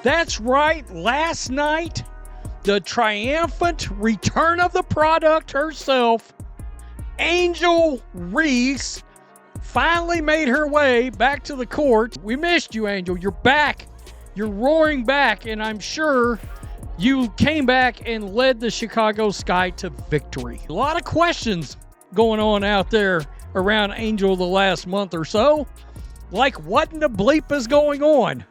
That's right, last night, the triumphant return of the product herself, Angel Reese, finally made her way back to the court. We missed you, Angel. You're back. You're roaring back, and I'm sure you came back and led the Chicago Sky to victory. A lot of questions going on out there around Angel the last month or so. Like, what in the bleep is going on?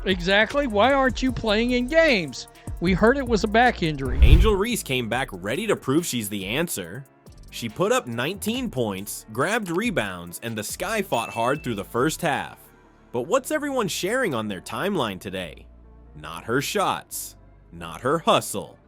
Exactly. Why aren't you playing in games? We heard it was a back injury. Angel Reese came back ready to prove she's the answer. She put up 19 points, grabbed rebounds, and the Sky fought hard through the first half. But what's everyone sharing on their timeline today? Not her shots. Not her hustle.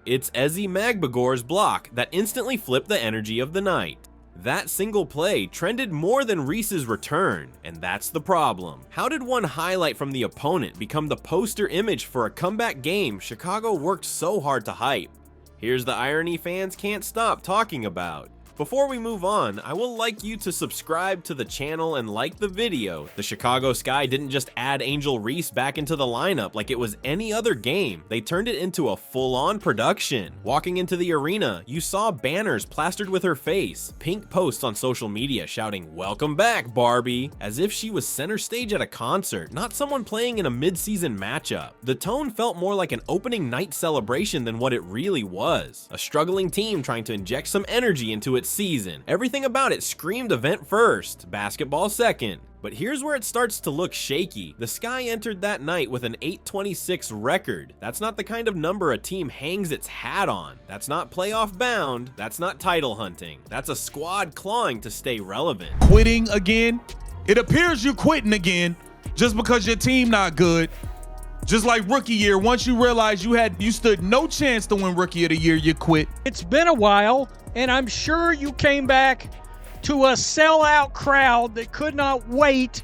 It's Ezi Magbegor's block that instantly flipped the energy of the night. That single play trended more than Reese's return, and that's the problem. How did one highlight from the opponent become the poster image for a comeback game Chicago worked so hard to hype? Here's the irony fans can't stop talking about. Before we move on, I will like you to subscribe to the channel and like the video. The Chicago Sky didn't just add Angel Reese back into the lineup like it was any other game. They turned it into a full-on production. Walking into the arena, you saw banners plastered with her face, pink posts on social media shouting, "Welcome back, Barbie," as if she was center stage at a concert, not someone playing in a mid-season matchup. The tone felt more like an opening night celebration than what it really was. A struggling team trying to inject some energy into its season. Everything about it screamed event first, basketball second. But here's where it starts to look shaky. The Sky entered that night with an 826 record. That's not the kind of number a team hangs its hat on. That's not playoff bound. That's not title hunting. That's a squad clawing to stay relevant. Quitting again? It appears you're quitting again just because your team not good. Just like rookie year, once you realize you stood no chance to win rookie of the year, you quit. It's been a while, and I'm sure you came back to a sellout crowd that could not wait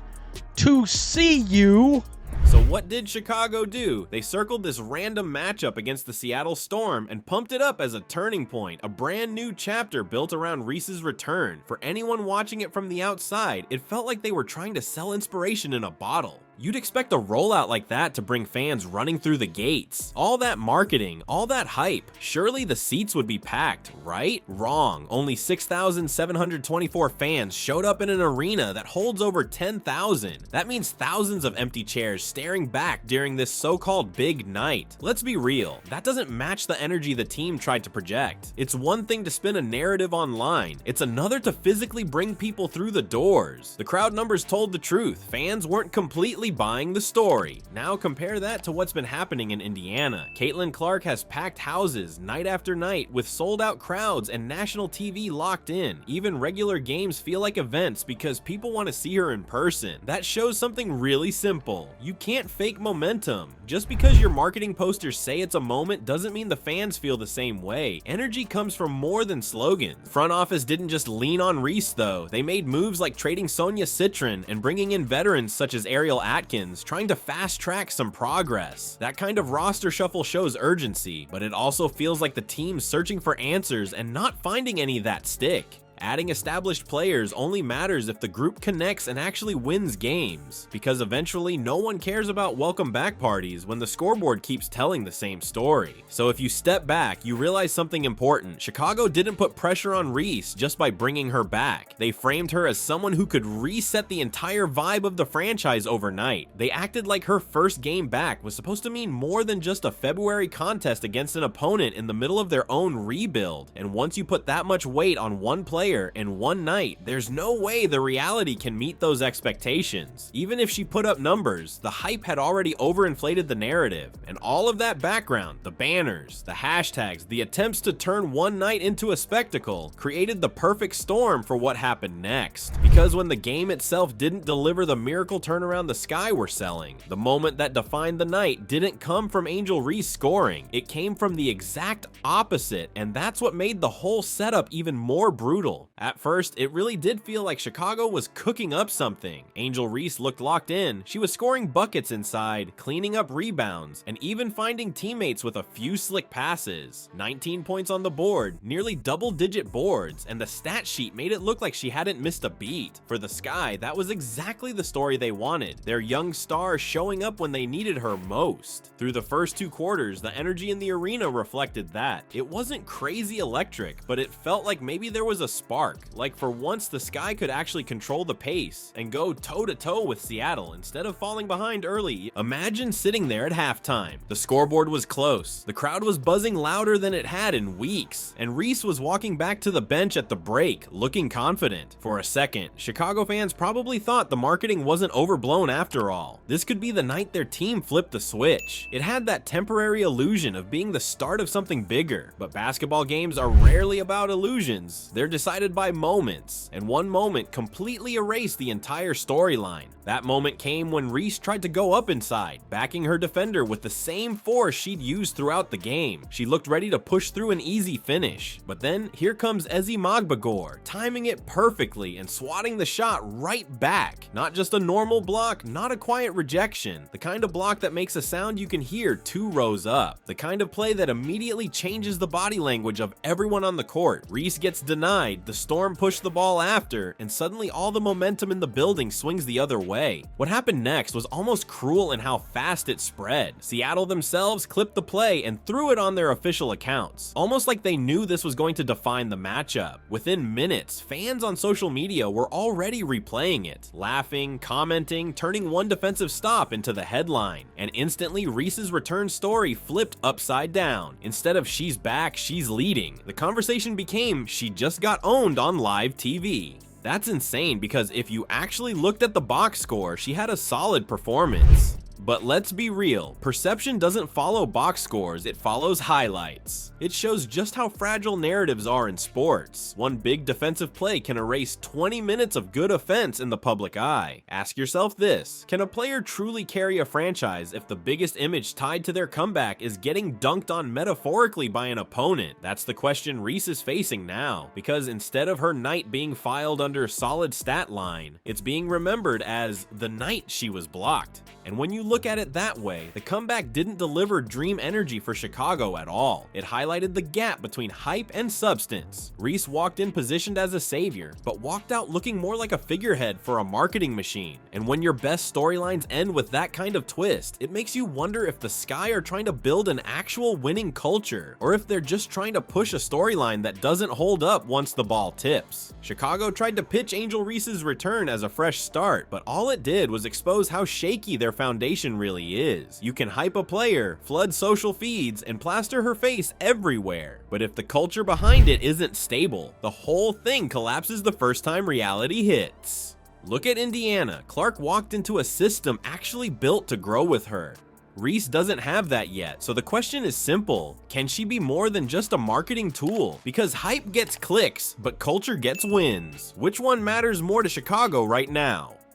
to see you. So what did Chicago do? They circled this random matchup against the Seattle Storm and pumped it up as a turning point, a brand new chapter built around Reese's return. For anyone watching it from the outside, it felt like they were trying to sell inspiration in a bottle. You'd expect a rollout like that to bring fans running through the gates. All that marketing, all that hype, surely the seats would be packed, right? Wrong. Only 6,724 fans showed up in an arena that holds over 10,000. That means thousands of empty chairs staring back during this so-called big night. Let's be real, that doesn't match the energy the team tried to project. It's one thing to spin a narrative online, it's another to physically bring people through the doors. The crowd numbers told the truth. Fans weren't completely buying the story. Now compare that to what's been happening in Indiana. Caitlin Clark has packed houses night after night with sold-out crowds and national TV locked in. Even regular games feel like events because people want to see her in person. That shows something really simple. You can't fake momentum. Just because your marketing posters say it's a moment doesn't mean the fans feel the same way. Energy comes from more than slogans. Front office didn't just lean on Reese though. They made moves like trading Sonia Citron and bringing in veterans such as Ariel Atkins, trying to fast track some progress. That kind of roster shuffle shows urgency, but it also feels like the team's searching for answers and not finding any that stick. Adding established players only matters if the group connects and actually wins games, because eventually no one cares about welcome back parties when the scoreboard keeps telling the same story. So if you step back, you realize something important. Chicago didn't put pressure on Reese just by bringing her back. They framed her as someone who could reset the entire vibe of the franchise overnight. They acted like her first game back was supposed to mean more than just a February contest against an opponent in the middle of their own rebuild. And once you put that much weight on one player in one night, there's no way the reality can meet those expectations. Even if she put up numbers, the hype had already overinflated the narrative, and all of that background, the banners, the hashtags, the attempts to turn one night into a spectacle, created the perfect storm for what happened next. Because when the game itself didn't deliver the miracle turnaround the Sky were selling, the moment that defined the night didn't come from Angel Reese scoring, it came from the exact opposite, and that's what made the whole setup even more brutal. middle. At first, it really did feel like Chicago was cooking up something. Angel Reese looked locked in. She was scoring buckets inside, cleaning up rebounds, and even finding teammates with a few slick passes. 19 points on the board, nearly double-digit boards, and the stat sheet made it look like she hadn't missed a beat. For the Sky, that was exactly the story they wanted. Their young star showing up when they needed her most. Through the first 2 quarters, the energy in the arena reflected that. It wasn't crazy electric, but it felt like maybe there was a spark. Like for once, the Sky could actually control the pace and go toe-to-toe with Seattle instead of falling behind early. Imagine sitting there at halftime. The scoreboard was close. The crowd was buzzing louder than it had in weeks, and Reese was walking back to the bench at the break, looking confident. For a second, Chicago fans probably thought the marketing wasn't overblown after all. This could be the night their team flipped the switch. It had that temporary illusion of being the start of something bigger, but basketball games are rarely about illusions. They're decided by moments, and one moment completely erased the entire storyline. That moment came when Reese tried to go up inside, backing her defender with the same force she'd used throughout the game. She looked ready to push through an easy finish, but then here comes Ezi Magbegor, timing it perfectly and swatting the shot right back. Not just a normal block, not a quiet rejection, the kind of block that makes a sound you can hear 2 rows up, the kind of play that immediately changes the body language of everyone on the court. Reese gets denied, the Storm push the ball after, and suddenly all the momentum in the building swings the other way. What happened next was almost cruel in how fast it spread. Seattle themselves clipped the play and threw it on their official accounts, almost like they knew this was going to define the matchup. Within minutes, fans on social media were already replaying it, laughing, commenting, turning one defensive stop into the headline, and instantly Reese's return story flipped upside down. Instead of she's back, she's leading, the conversation became she just got owned on live TV. That's insane because if you actually looked at the box score, she had a solid performance. But let's be real, perception doesn't follow box scores, it follows highlights. It shows just how fragile narratives are in sports. One big defensive play can erase 20 minutes of good offense in the public eye. Ask yourself this, can a player truly carry a franchise if the biggest image tied to their comeback is getting dunked on metaphorically by an opponent? That's the question Reese is facing now, because instead of her night being filed under solid stat line, it's being remembered as the night she was blocked. And when you look at it that way, the comeback didn't deliver dream energy for Chicago at all. It highlighted the gap between hype and substance. Reese walked in positioned as a savior, but walked out looking more like a figurehead for a marketing machine. And when your best storylines end with that kind of twist, it makes you wonder if the Sky are trying to build an actual winning culture, or if they're just trying to push a storyline that doesn't hold up once the ball tips. Chicago tried to pitch Angel Reese's return as a fresh start, but all it did was expose how shaky their foundation really is. You can hype a player, flood social feeds, and plaster her face everywhere, but if the culture behind it isn't stable, the whole thing collapses the first time reality hits. Look at Indiana. Clark walked into a system actually built to grow with her. Reese doesn't have that yet, so the question is simple. Can she be more than just a marketing tool? Because hype gets clicks, but culture gets wins. Which one matters more to Chicago right now?